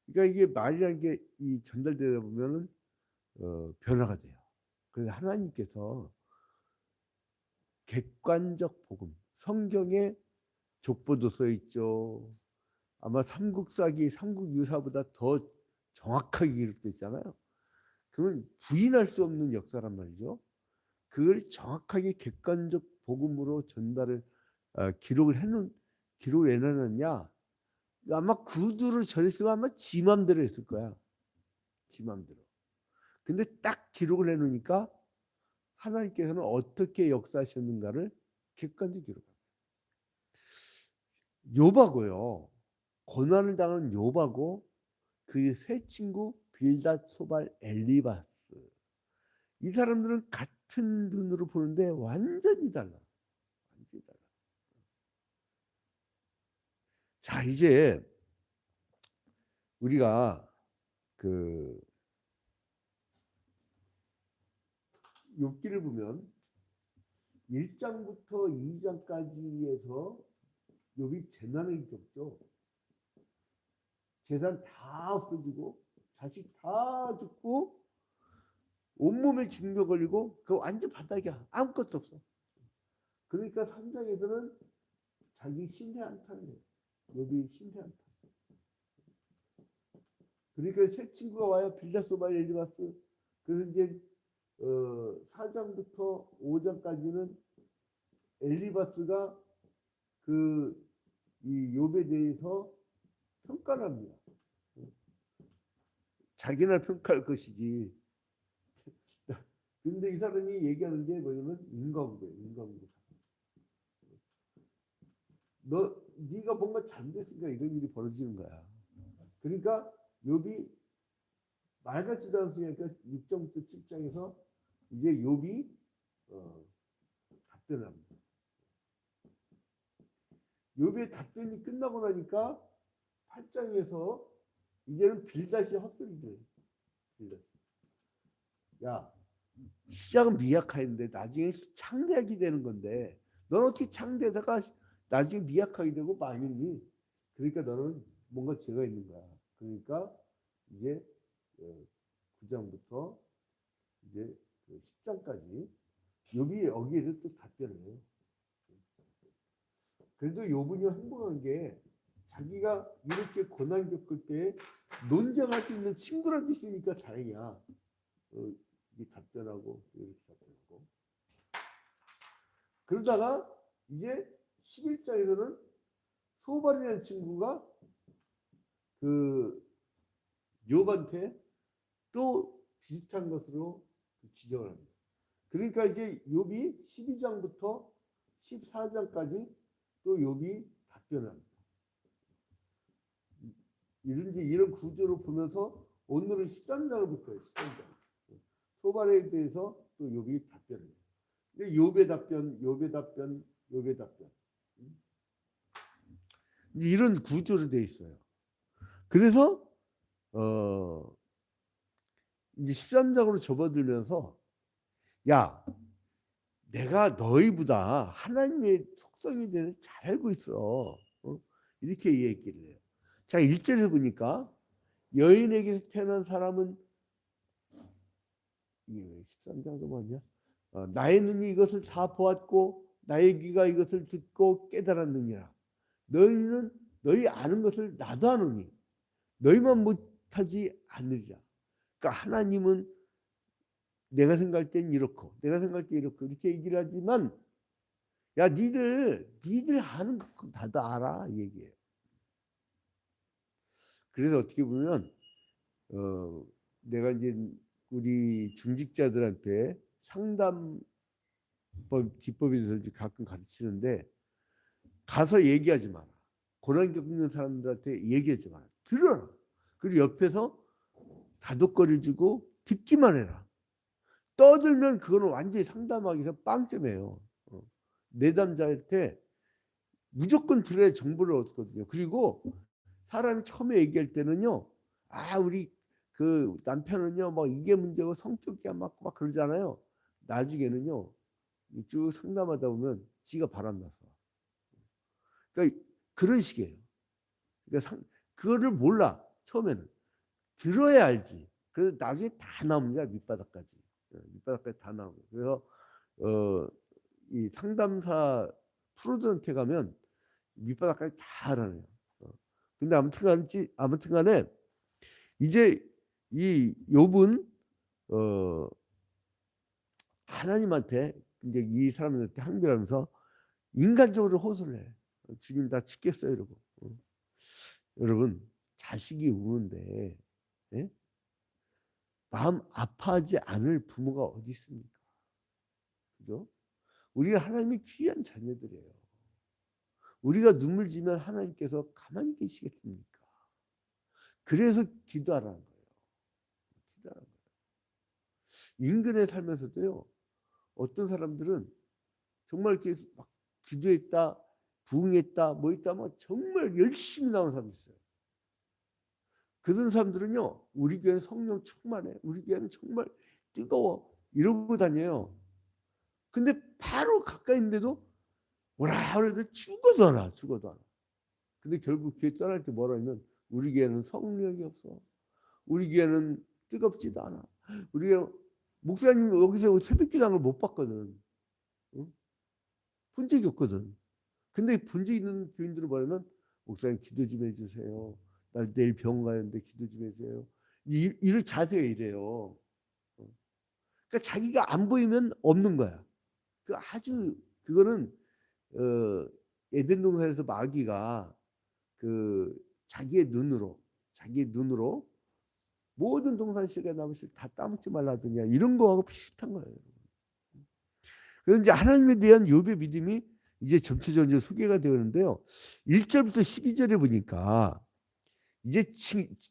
그러니까 이게 말이라는 게 이 전달되다 보면은 변화가 돼요. 그래서 하나님께서 객관적 복음, 성경에 족보도 써 있죠. 아마 삼국사기, 삼국유사보다 더 정확하게 기록돼 있잖아요. 그건 부인할 수 없는 역사란 말이죠. 그걸 정확하게 객관적 복음으로 전달을 기록을 해놨느냐? 아마 구두를 전했으면 아마 지 맘대로 했을 거야. 지 맘대로. 근데 딱 기록을 해놓으니까 하나님께서는 어떻게 역사하셨는가를 객관적으로 기록합니다. 욥하고요. 고난을 당한 욥하고 그의 세 친구 빌닷, 소발, 엘리바스. 이 사람들은 같은 눈으로 보는데 완전히 달라. 완전히 달라. 자, 이제 우리가 그 욥기를 보면 1장부터 2장까지에서 욥이 재난을 겪죠. 재산 다 없어지고 자식 다 죽고 온몸에 중병 걸리고 그 완전 바닥이야. 아무것도 없어. 그러니까 3장에서는 자기 신세 한탄을 해요. 욥이 신세 한탄. 그러니까 새 친구가 와요. 빌닷소발 엘리바스. 그래서 이제 4장부터 5장까지는 엘리바스가 그 이 욥에 대해서 평가를 합니다. 자기나 평가할 것이지. 근데 이 사람이 얘기하는 게 뭐냐면 인과응보예요. 인과응보. 네가 뭔가 잘못했으니까 이런 일이 벌어지는 거야. 그러니까 욥이 말 같지도 않으니까 6장부터 7장에서 이제 욥이 답변을 합니다. 욥의 답변이 끝나고 나니까 8장에서 이제는 빌닷이 헛소리를 해요. 빌닷. 야, 시작은 미약하는데 나중에 창대하게 되는 건데 넌 어떻게 창대하다가 나중에 미약하게 되고 망했니? 그러니까 너는 뭔가 죄가 있는 거야. 그러니까 이제 9장부터 이제 10장까지 욥이 여기에서 또 답변을 해요. 그래도 욥은요 행복한 게 자기가 이렇게 고난 겪을 때 논쟁할 수 있는 친구라도 있으니까 다행이야. 이 답변하고 이렇게 답변하고. 그러다가 이제 11장에서는 소발이라는 친구가 그 욥한테 또 비슷한 것으로 지적을 합니다. 그러니까 이제 욥이 12장부터 14장까지 또 욥이 답변을 합니다. 이런 구조를 보면서 오늘은 13장을 볼 거예요. 13장. 소발에 대해서 또 욥이 답변을 해요. 욥의 답변, 욥의 답변, 욥의 답변. 이런 구조로 돼 있어요. 그래서 이제 13장으로 접어들면서 야, 내가 너희보다 하나님의 속성에 대해서 잘 알고 있어. 이렇게 얘기를 해요. 자, 1절에 보니까 여인에게서 태어난 사람은 13장도 뭐냐? 나의 눈이 이것을 다 보았고 나의 귀가 이것을 듣고 깨달았느니라. 너희는 너희 아는 것을 나도 아노니 너희만 못하지 않으리라. 그러니까 하나님은 내가 생각할 땐 이렇고 내가 생각할 때 이렇고 이렇게 얘기를 하지만 야 니들 아는 것 나도 알아 이 얘기예요. 그래서 어떻게 보면 내가 이제 우리 중직자들한테 상담 기법에 대해서 가끔 가르치는데 가서 얘기하지 마라. 고난 겪는 사람들한테 얘기하지 마라. 들어라. 그리고 옆에서 다독거려 주고 듣기만 해라. 떠들면 그거는 완전히 상담하기에서 빵점이에요. 내담자한테 무조건 들어야 정보를 얻거든요. 그리고 사람이 처음에 얘기할 때는요. 아 우리 그 남편은요 뭐 이게 문제고 성격이 안 맞고 막 그러잖아요. 나중에는요 쭉 상담하다 보면 지가 바람났어. 그러니까 그런 식이에요. 그러니까 그거를 몰라 처음에는. 들어야 알지. 그래서 나중에 다 나옵니다. 밑바닥까지. 밑바닥까지 다 나오고. 그래서 이 상담사 프로들한테 가면 밑바닥까지 다 알아내요. 근데 아무튼간에 이제 이 욥은 하나님한테 이제 이 사람한테 항변하면서 인간적으로 호소를 해. 주님 나 죽겠어요 이러고. 여러분 자식이 우는데 예? 마음 아파하지 않을 부모가 어디 있습니까? 그죠? 우리가 하나님이 귀한 자녀들이에요. 우리가 눈물 지면 하나님께서 가만히 계시겠습니까? 그래서 기도하라는 거예요. 기도하라는 거예요. 인근에 살면서도요. 어떤 사람들은 정말 이렇게 막 기도했다, 부응했다, 뭐 있다, 뭐 정말 열심히 나오는 사람이 있어요. 그런 사람들은요, 우리 교회는 성령 충만해, 우리 교회는 정말 뜨거워 이러고 다녀요. 근데 바로 가까이 있는데도 뭐라 그래도 죽어도 안 와, 죽어도 안 와. 근데 결국 교회 떠날 때 뭐라 하면 우리 교회는 성령이 없어, 우리 교회는 뜨겁지도 않아. 우리 교회 목사님 여기서 새벽기도하는 걸 못 봤거든. 응? 본 적이 없거든. 근데 본 적 있는 교인들은 뭐냐면 목사님 기도 좀 해주세요. 나 내일 병원 가는데 기도 좀 해주세요. 이런 자세가 이래요. 그러니까 자기가 안 보이면 없는 거야. 그 아주 그거는 에덴 동산에서 마귀가 그 자기의 눈으로 모든 동산 실과 나무 실다 따먹지 말라더냐 이런 거하고 비슷한 거예요. 그래서 이제 하나님에 대한 욥의 믿음이 이제 점차적으로 소개가 되었는데요. 1절부터 12절에 보니까 이제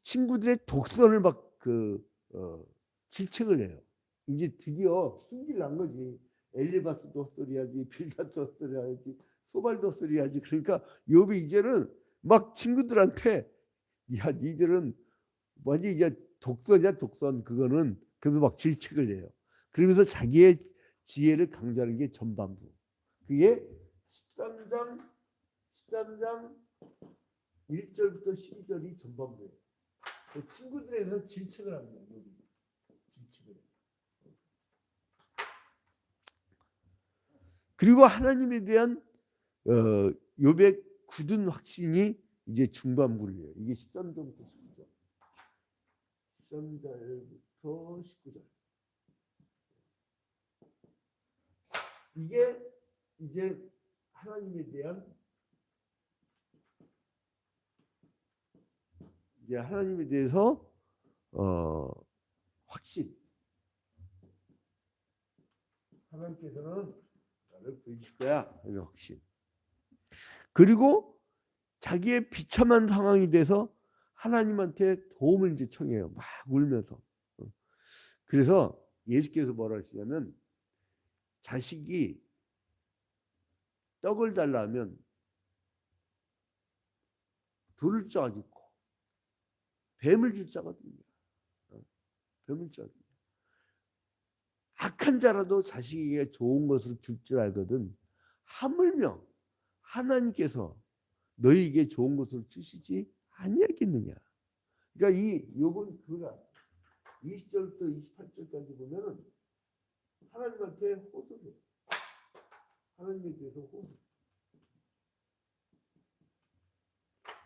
친구들의 독선을 막 질책을 해요. 이제 드디어 승질 난 거지. 엘리바스도 헛소리하지, 빌닷도 헛소리하지, 소발도 헛소리하지. 그러니까 욥이 이제는 막 친구들한테 야 니들은 완전 이제 독선이야 독선 그거는 그러면서 막 질책을 해요. 그러면서 자기의 지혜를 강조하는 게 전반부. 그게 13장 1절부터 12절이 전반부예요. 그 친구들에 대해서 질책을 합니다. 질책을. 그리고 하나님에 대한 욥의 굳은 확신이 이제 중반부예요. 이게 13절부터 19절. 13절부터 19절. 이게 이제 하나님에 대한 이제 하나님에 대해서 확신. 하나님께서는 나를 보여줄 거야. 이런 확신. 그리고 자기의 비참한 상황이 돼서 하나님한테 도움을 이제 청해요. 막 울면서. 그래서 예수께서 뭐라 하시냐면 자식이 떡을 달라면 돌을 짜주고 뱀을 줄 자거든요. 뱀을 짜거든요. 악한 자라도 자식에게 좋은 것을 줄 줄 알거든 하물며 하나님께서 너희에게 좋은 것을 주시지 아니하겠느냐. 그러니까 이 욥은 그가 20절부터 28절까지 보면은 하나님한테 호소해. 하나님에 대해서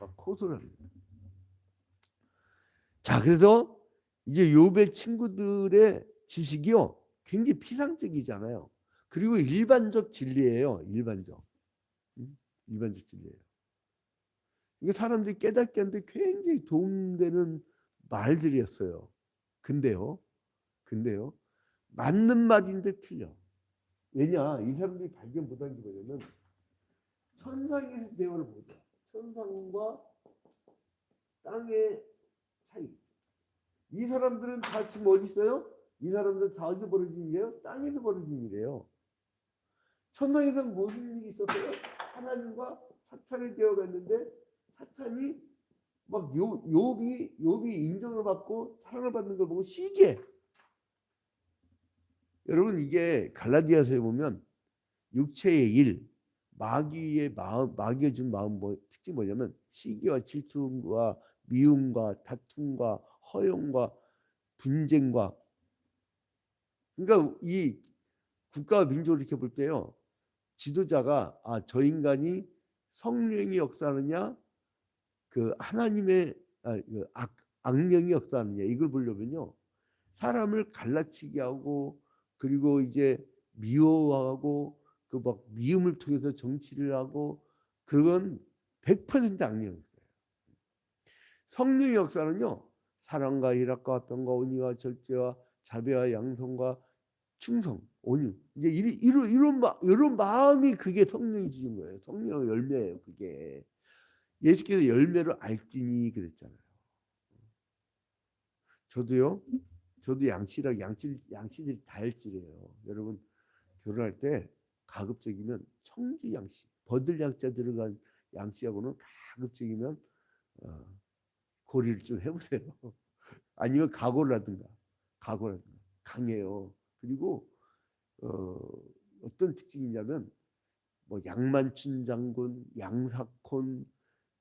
막 호소를 합니다. 자, 그래서 이제 욥의 친구들의 지식이요 굉장히 피상적이잖아요. 그리고 일반적 진리예요. 일반적 진리예요. 이게 사람들이 깨닫게 하는데 굉장히 도움되는 말들이었어요. 근데요 맞는 말인데 틀려. 왜냐 이 사람들이 발견 못한 게 뭐냐면 천상의 대화를 보자. 천상과 땅의 차이. 이 사람들은 다 지금 어디 있어요? 이 사람들은 다 어디서 벌어진 일이에요? 땅에서 벌어진 일이에요. 천상에서는 무슨 일이 있었어요? 하나님과 사탄이 되어갔는데 사탄이 막 욥이 인정을 받고 사랑을 받는 걸 보고 시기해. 여러분 이게 갈라디아서에 보면 육체의 일, 마귀의 마음, 마귀가 준 마음 특징이 뭐냐면 시기와 질투와 미움과 다툼과 허용과 분쟁과, 그러니까 이 국가와 민족을 이렇게 볼 때요, 지도자가 저 인간이 성령이 역사하느냐 그 하나님의 그 악령이 역사하느냐 이걸 보려면요, 사람을 갈라치게 하고 그리고 이제 미워하고 그 막 미움을 통해서 정치를 하고, 그건 100% 악령이었어요. 성령의 역사는요, 사랑과 희락과 화평과 온유와 절제와 자비와 양성과 충성, 온유, 이제 이런 마음이 그게 성령이 주신 거예요. 성령의 열매예요. 그게 예수께서 열매로 알지니 그랬잖아요. 저도요, 저도 양씨들이 다혈질이에요. 여러분 결혼할 때 가급적이면 청주 양씨, 버들 양자 들어간 양씨하고는 가급적이면 고리를 좀 해보세요. 아니면 각오라든가 강해요. 그리고 어떤 특징이냐면 뭐 양만춘 장군, 양사콘,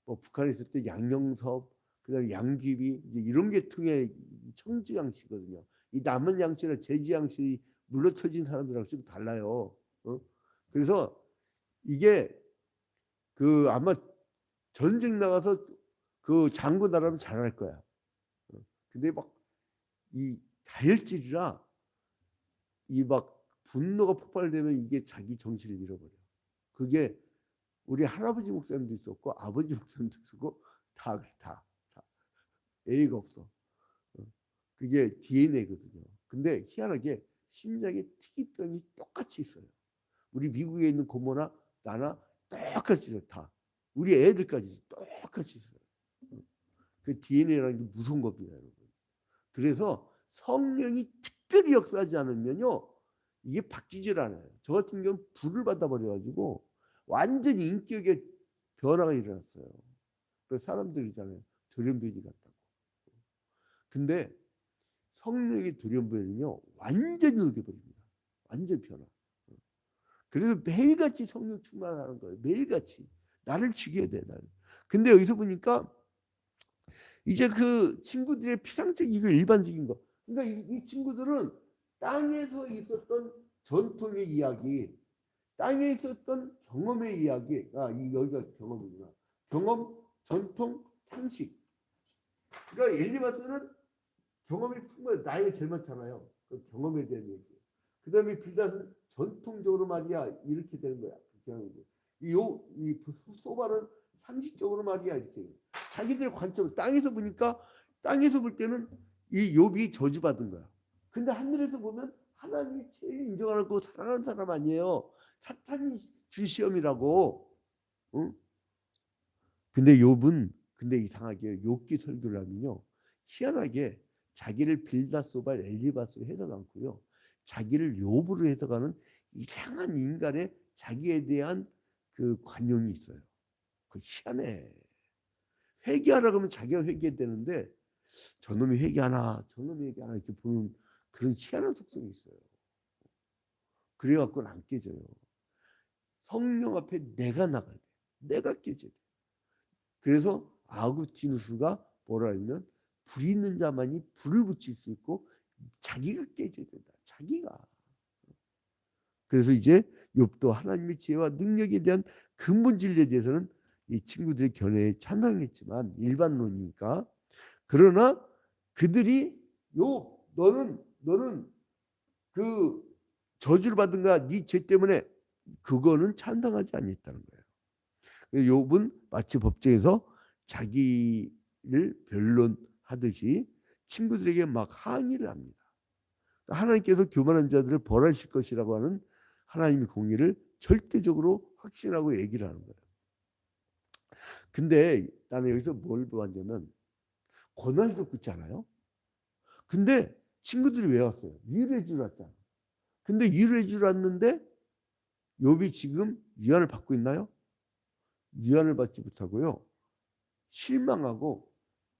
뭐 북한에 있을 때 양영섭, 그다음에 양귀비, 이제 이런 계통의 청주 양씨거든요. 이 남은 양씨나 제주 양씨 물러터진 사람들하고 좀 달라요. 그래서 이게 그 아마 전쟁 나가서 그 장군 나라면 잘할 거야. 근데 막 이 다혈질이라 이 막 분노가 폭발되면 이게 자기 정신을 잃어버려. 그게 우리 할아버지 목사님도 있었고 아버지 목사님도 있었고 다 A가 없어. 그게 DNA거든요. 근데 희한하게 심장에 특이병이 똑같이 있어요. 우리 미국에 있는 고모나 나나 똑같이 있어요. 다. 우리 애들까지 똑같이 있어요. 그 DNA라는 게 무서운 겁니다, 여러분. 그래서 성령이 특별히 역사하지 않으면요, 이게 바뀌질 않아요. 저 같은 경우는 불을 받아버려가지고 완전히 인격의 변화가 일어났어요. 그 사람들이잖아요, 돌연변이 같다고. 근데 성령의 돌연변이는요, 완전히 녹여버립니다. 완전 변화. 그래서 매일같이 성령 충만하는 거예요. 매일같이. 나를 죽여야 돼, 나를. 근데 여기서 보니까 이제 그 친구들의 피상적 이거 일반적인 거. 그러니까 이 친구들은 땅에서 있었던 전통의 이야기, 땅에 있었던 경험의 이야기. 여기가 경험이구나. 경험, 전통, 상식. 그러니까 엘리바스는 경험이 풍부해. 나이가 제일 많잖아요. 그 경험에 대한 얘기. 그 다음에 빌닷은 전통적으로 말이야 이렇게 되는 거야. 이 소바는 상식적으로 말이야 이렇게. 자기들 관점, 땅에서 보니까 땅에서 볼 때는 이 욥이 저주받은 거야. 근데 하늘에서 보면 하나님이 제일 인정하고 사랑하는 사람 아니에요. 사탄이 준 시험이라고. 응? 근데 욥은 근데 이상하게 욥기 설교를 하면요, 희한하게 자기를 빌닷소바 엘리바스로 해석 않고요, 자기를 욥으로 해석하는 이상한 인간의 자기에 대한 그 관용이 있어요. 그 희한해. 회개하라 그러면 자기가 회개되는데 저놈이 회개하나 저놈이 회개하나 이렇게 보는 그런 희한한 속성이 있어요. 그래갖고는 안 깨져요. 성령 앞에 내가 나가야 돼. 내가 깨져야 돼. 그래서 아구스티누스가 뭐라 하면 불 있는 자만이 불을 붙일 수 있고 자기가 깨져야 된다. 자기가. 그래서 이제 욥도 하나님의 지혜와 능력에 대한 근본 진리에 대해서는 이 친구들의 견해에 찬성했지만 일반론이니까. 그러나 그들이 욥 너는 그 저주를 받은 거야. 네 죄 때문에. 그거는 찬성하지 않았다는 거예요. 욥은 마치 법정에서 자기를 변론하듯이 친구들에게 막 항의를 합니다. 하나님께서 교만한 자들을 벌하실 것이라고 하는 하나님의 공의를 절대적으로 확신하고 얘기를 하는 거예요. 근데 나는 여기서 뭘 보았냐면 고난을 겪고 있잖아요. 근데 친구들이 왜 왔어요? 위로해 주러 왔잖아. 근데 위로해 주러 왔는데 욥이 지금 위안을 받고 있나요? 위안을 받지 못하고요, 실망하고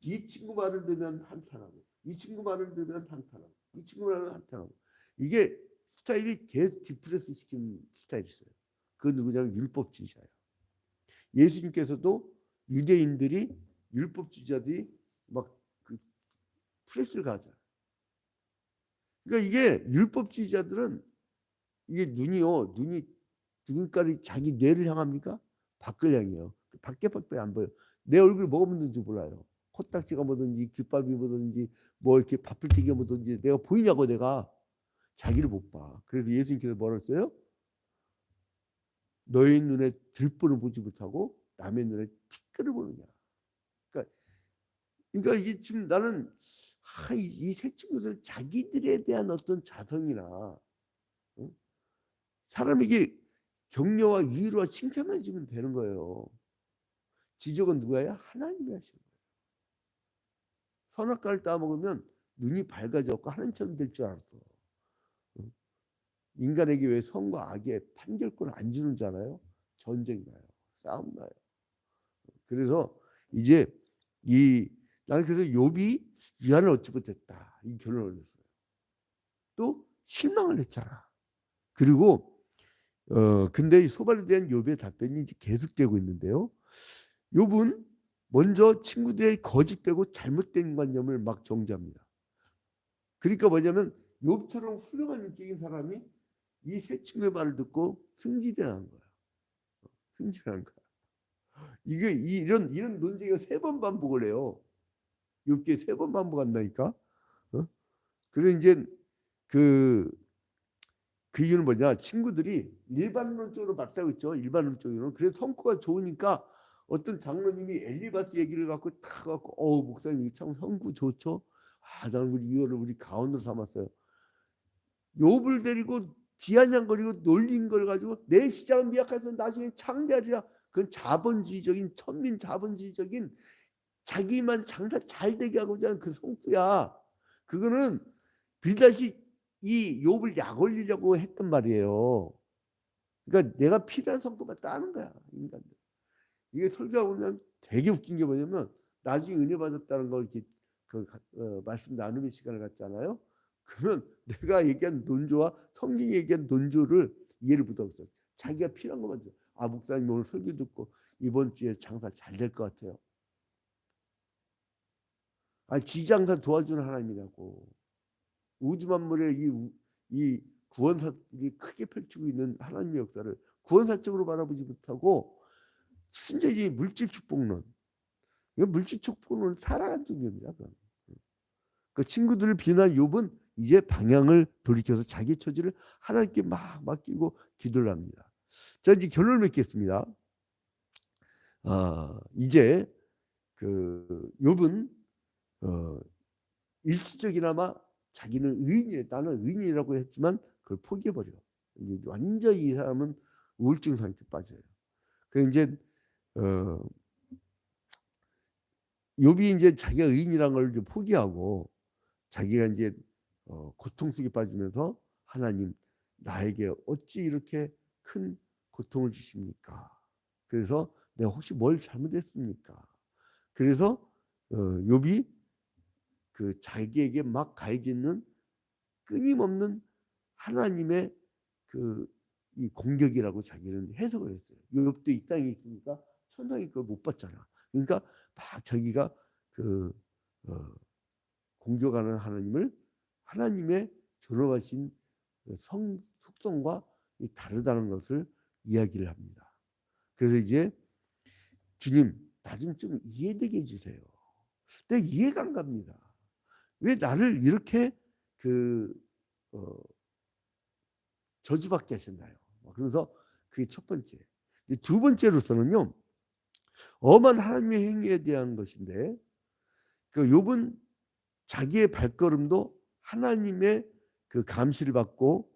이 친구 말을 들으면 한탄하고 이 친구 말을 들으면 한탄하고 이 친구 말을 한탄하고, 이게 스타일이 계속 디프레스 시키는 스타일이 있어요. 그 누구냐면 율법주의자예요. 예수님께서도 유대인들이 율법주의자들이 막 스트레스를 가져. 그러니까 이게 율법주의자들은 이게 눈이 누군가를 자기 뇌를 향합니까? 밖을 향해요. 밖에 안 보여. 내 얼굴이 뭐가 묻는지 몰라요. 코딱지가 뭐든지 귓밥이 뭐든지 뭐 이렇게 밥풀떼기가 뭐든지 내가 보이냐고 내가 자기를 못 봐. 그래서 예수님께서 뭐라 했어요? 너의 눈에 들보를 보지 못하고 남의 눈에 티끌을 보느냐. 그러니까, 이게 지금 나는 이 세 친구들 자기들에 대한 어떤 자성이나 응? 사람에게 격려와 위로와 칭찬만 주면 되는 거예요. 지적은 누가요? 하나님이 하시는 거예요. 선악과를 따먹으면 눈이 밝아졌고 하나님처럼 될 줄 알았어. 인간에게 왜 선과 악의 판결권 안 주는 줄 알아요? 전쟁 나요. 싸움 나요. 그래서 이제 나는 그래서 욥이 위안을 얻지 못했다. 이 결론을 냈어요. 또 실망을 했잖아. 그리고 근데 이 소발에 대한 욥의 답변이 이제 계속되고 있는데요. 욥은 먼저 친구들의 거짓되고 잘못된 관념을 막 정지합니다. 그러니까 뭐냐면 욥처럼 훌륭한 인격인 사람이 이 세 친구의 말을 듣고 승진하는 거야. 승진하는 거야. 이게 이런 논쟁이 3번 반복을 해요. 욥기에 3번 반복한다니까. 어? 그래서 이제 그 이유는 뭐냐? 친구들이 일반론적으로 맞다고 있죠. 일반론적으로는. 그래서 성과가 좋으니까 어떤 장로님이 엘리바스 얘기를 갖고 탁 갖고 목사님 참 성구 좋죠. 나는 이거를 우리 가운데로 삼았어요. 욥을 데리고 비아냥거리고 놀린 걸 가지고 내 시장은 미약해서 나중에 창대하리라. 그건 자본주의적인 천민 자본주의적인 자기만 장사 잘 되게 하고자 하는 그 성구야. 그거는 빌닷이 이 욥을 약 올리려고 했단 말이에요. 그러니까 내가 필요한 성도만 따는 거야, 인간들. 이게 설교하고 보면 되게 웃긴 게 뭐냐면 나중에 은혜 받았다는 거 이렇게 말씀 나누는 시간을 갖잖아요. 그러면 내가 얘기한 논조와 성경이 얘기한 논조를 이해를 못하고 있어요. 자기가 필요한 것만 줘. 목사님 오늘 설교 듣고 이번 주에 장사 잘 될 것 같아요. 지장사 도와주는 하나님이라고. 우주 만물의 이 구원사들이 크게 펼치고 있는 하나님의 역사를 구원사적으로 바라보지 못하고 순전히 물질 축복론, 물질 축복론을 타락한 종교입니다. 그 친구들을 비난 욥은 이제 방향을 돌이켜서 자기 처지를 하나님께 막 맡기고 기도를 합니다. 자, 이제 결론을 맺겠습니다. 이제 그 욥은 일시적이나마 자기는 나는 의인이라고 했지만 그걸 포기해버려. 이제 완전히 이 사람은 우울증 상태에 빠져요. 그 이제 욥이 이제 자기가 의인이라는 걸 포기하고 자기가 이제 고통 속에 빠지면서 하나님 나에게 어찌 이렇게 큰 고통을 주십니까? 그래서 내가 혹시 뭘 잘못했습니까? 그래서 욥이 그 자기에게 막 가해지는 끊임없는 하나님의 이 공격이라고 자기는 해석을 했어요. 욥도 이 땅에 있으니까 천상의 걸 못 봤잖아. 그러니까 막 자기가 공격하는 하나님의 존엄하신 속성과 다르다는 것을 이야기를 합니다. 그래서 이제 주님 나 좀 이해되게 해주세요. 내가 이해가 안 갑니다. 왜 나를 이렇게 저주받게 하셨나요? 그래서 그게 첫 번째. 두 번째로서는요. 엄한 하나님의 행위에 대한 것인데 그 욥은 자기의 발걸음도 하나님의 그 감시를 받고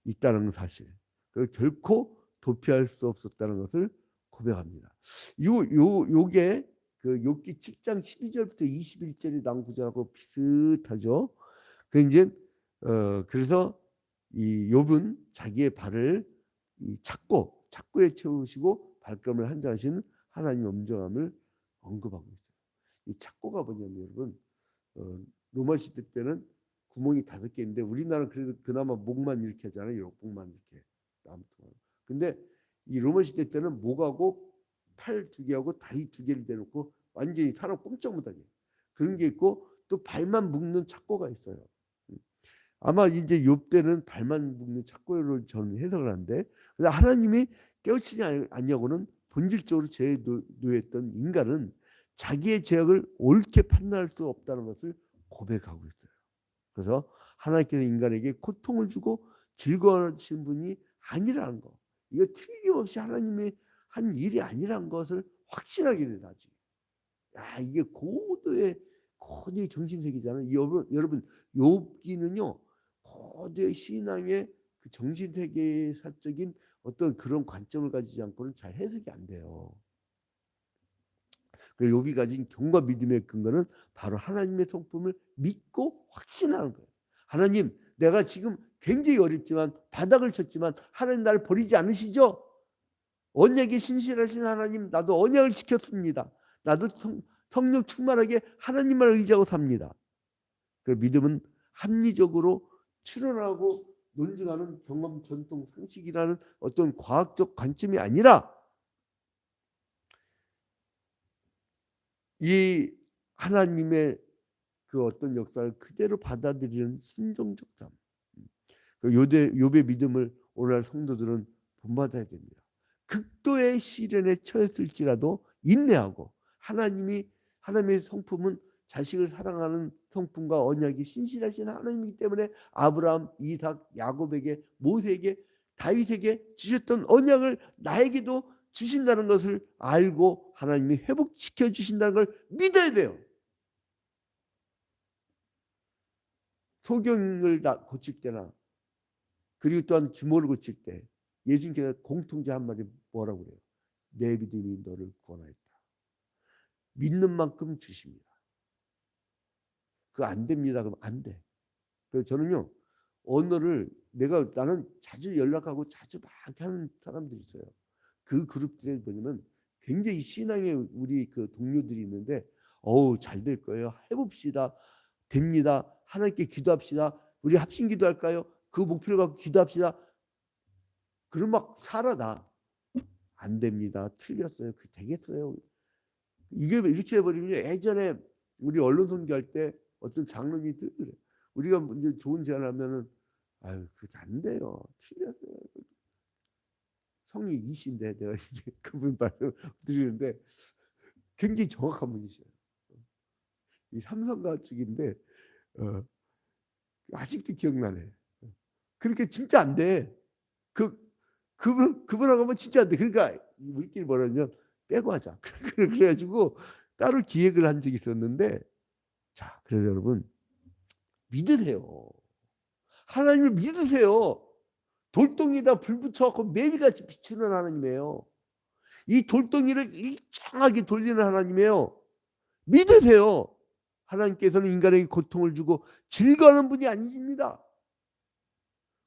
있다는 사실. 그 결코 도피할 수 없었다는 것을 고백합니다. 요게 그 욥기 7장 12절부터 21절이 나온 구절하고 비슷하죠. 그 이제 그래서 이 욥은 자기의 발을 이 착고에 채우시고 발걸음을 한자하신 하나님의 엄정함을 언급하고 있어요. 이 착고가 뭐냐면 여러분 로마 시대 때는 구멍이 5개 있는데 우리나라는 그래도 그나마 목만 이렇게 하잖아요. 목만 이렇게. 근데 이 로마 시대 때는 목하고 팔 2개하고 다리 2개를 대놓고 완전히 사람 꼼짝 못하게 그런 게 있고 또 발만 묶는 착고가 있어요. 아마 이제 욥 때는 발만 묶는 착고로 저는 해석을 하는데, 하나님이 깨우치지 않냐고는 본질적으로 죄에 놓였던 인간은 자기의 죄악을 옳게 판단할 수 없다는 것을 고백하고 있어요. 그래서 하나님께서 인간에게 고통을 주고 즐거워하시는 분이 아니라는 거, 이거 틀림없이 하나님이 한 일이 아니라는 것을 확신하게 되다지. 야, 이게 고도의 정신세계잖아요. 여러분 욥기는요 고도의 신앙의 그 정신세계사적인 어떤 그런 관점을 가지지 않고는 잘 해석이 안 돼요. 그 욥이 가진 경과 믿음의 근거는 바로 하나님의 성품을 믿고 확신하는 거예요. 하나님, 내가 지금 굉장히 어렵지만 바닥을 쳤지만 하나님 나를 버리지 않으시죠? 언약에 신실하신 하나님, 나도 언약을 지켰습니다. 나도 성령 충만하게 하나님만 의지하고 삽니다. 그 믿음은 합리적으로 추론하고 논증하는 경험, 전통, 상식이라는 어떤 과학적 관점이 아니라 이 하나님의 그 어떤 역사를 그대로 받아들이는 순종적 삶. 그 욥의 믿음을 오늘날 성도들은 본받아야 됩니다. 극도의 시련에 처했을지라도 인내하고 하나님의 성품은 자식을 사랑하는 성품과 언약이 신실하신 하나님이기 때문에 아브라함, 이삭, 야곱에게, 모세에게, 다윗에게 주셨던 언약을 나에게도 주신다는 것을 알고 하나님이 회복시켜 주신다는 걸 믿어야 돼요. 소경을 고칠 때나 그리고 또한 주모를 고칠 때 예수님께서 공통제 한마디 뭐라고 그래요? 내 믿음이 너를 구원하였다. 믿는 만큼 주십니다. 그거 안 됩니다. 그럼 안 돼. 그래서 저는요 언어를 나는 자주 연락하고 자주 막 하는 사람들이 있어요. 그 그룹들에 보면 굉장히 신앙의 우리 그 동료들이 있는데 잘 될 거예요. 해봅시다. 됩니다. 하나님께 기도합시다. 우리 합심 기도할까요? 그 목표를 갖고 기도합시다. 그럼 막 살아나. 안 됩니다. 틀렸어요. 그 되겠어요. 이게 이렇게 해버리면 예전에 우리 언론 선교할 때 어떤 장로님이 그래. 우리가 이제 좋은 제안하면은 아유 그게 안 돼요. 틀렸어요. 성이 이신데 내가 이제 그분 말씀 드리는데 굉장히 정확한 분이셔요. 이 삼성가 쪽인데 아직도 기억나네. 그렇게 진짜 안 돼. 그분하고 하면 진짜 안 돼. 그러니까 우리끼리 뭐라면 빼고 하자. 그래가지고 따로 기획을 한 적이 있었는데, 자, 그래서 여러분 믿으세요. 하나님을 믿으세요. 돌덩이에다 불 붙여갖고 매일같이 비추는 하나님이에요. 이 돌덩이를 일정하게 돌리는 하나님이에요. 믿으세요. 하나님께서는 인간에게 고통을 주고 즐거워하는 분이 아니십니다.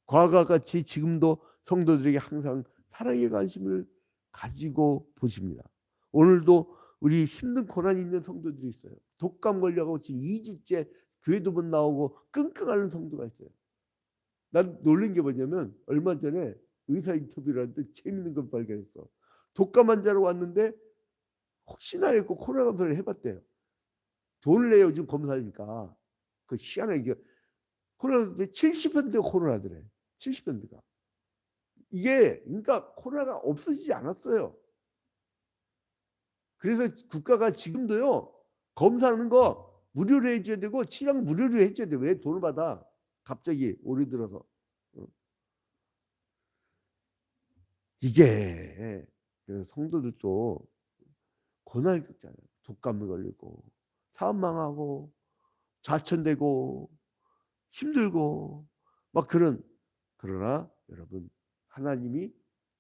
과거와 같이 지금도 성도들에게 항상 사랑의 관심을 가지고 보십니다. 오늘도 우리 힘든 고난이 있는 성도들이 있어요. 독감 걸려가지고 지금 2주째 교회도 못 나오고 끙끙 앓는 성도가 있어요. 난 놀란 게 뭐냐면 얼마 전에 의사 인터뷰를 하는데 재밌는 걸 발견했어. 독감 환자로 왔는데 혹시나 했고 코로나 검사를 해봤대요. 돈을 내요 요즘 검사니까. 그 희한하게 코로나 70%가 코로나더래. 70%가. 이게 그러니까 코로나가 없어지지 않았어요. 그래서 국가가 지금도요 검사하는 거 무료로 해줘야 되고 치료는 무료로 해줘야 돼. 왜 돈을 받아? 갑자기 올해 들어서. 이게 성도들도 고난을 겪잖아요. 독감을 걸리고 사업 망하고 좌천되고 힘들고 막 그러나 여러분 하나님이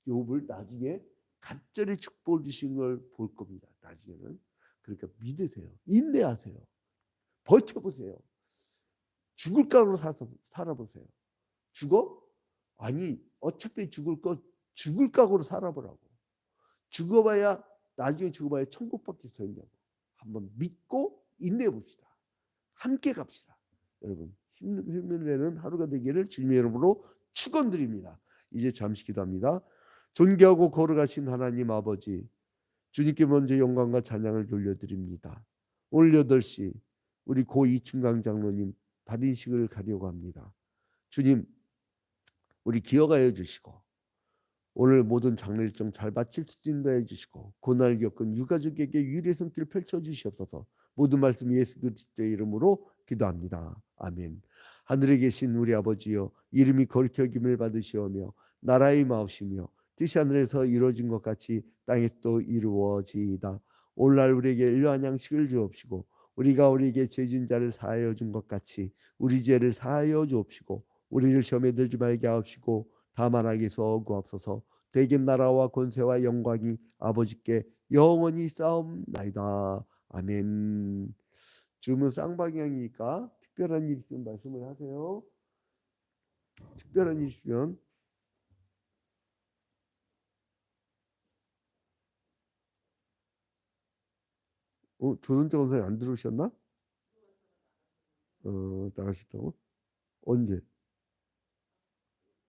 욥을 나중에 간절히 축복을 주신 걸 볼 겁니다. 나중에는. 그러니까 믿으세요. 인내하세요. 버텨보세요. 죽을 각오로 살아보세요. 죽어? 아니 어차피 죽을 각오로 살아보라고. 죽어봐야 나중에 죽어봐야 천국밖에 더 있냐고. 한번 믿고 인내해 봅시다. 함께 갑시다. 여러분 힘내는 하루가 되기를 주님의 이름으로 축원드립니다. 이제 잠시 기도합니다. 존귀하고 거룩하신 하나님 아버지, 주님께 먼저 영광과 찬양을 돌려드립니다. 오늘 8시 우리 고 이춘강 장로님 발인식을 가려고 합니다. 주님, 우리 기억하여 주시고 오늘 모든 장례 일정 잘 마칠 수 있는 해 주시고 고난을 겪은 유가족에게 유일의 손길 펼쳐 주시옵소서. 모든 말씀 예수 그리스도의 이름으로 기도합니다. 아멘. 하늘에 계신 우리 아버지여, 이름이 거룩히 여김을 받으시오며 나라의 마옵시며 뜻이 하늘에서 이루어진 것 같이 땅에서도 이루어지이다. 오늘날 우리에게 일용할 양식을 주옵시고 우리가 우리에게 죄진 자를 사하여 준 것 같이 우리 죄를 사하여 주옵시고 우리를 시험에 들지 말게 하옵시고 다만 악에서 구하옵소서. 대개 나라와 권세와 영광이 아버지께 영원히 싸움나이다. 아멘. 지금은 쌍방향이니까 특별한 일 있으면 말씀을 하세요. 특별한 일 있으면. 조선재 원사님 안 들어오셨나? 나가셨다고? 언제?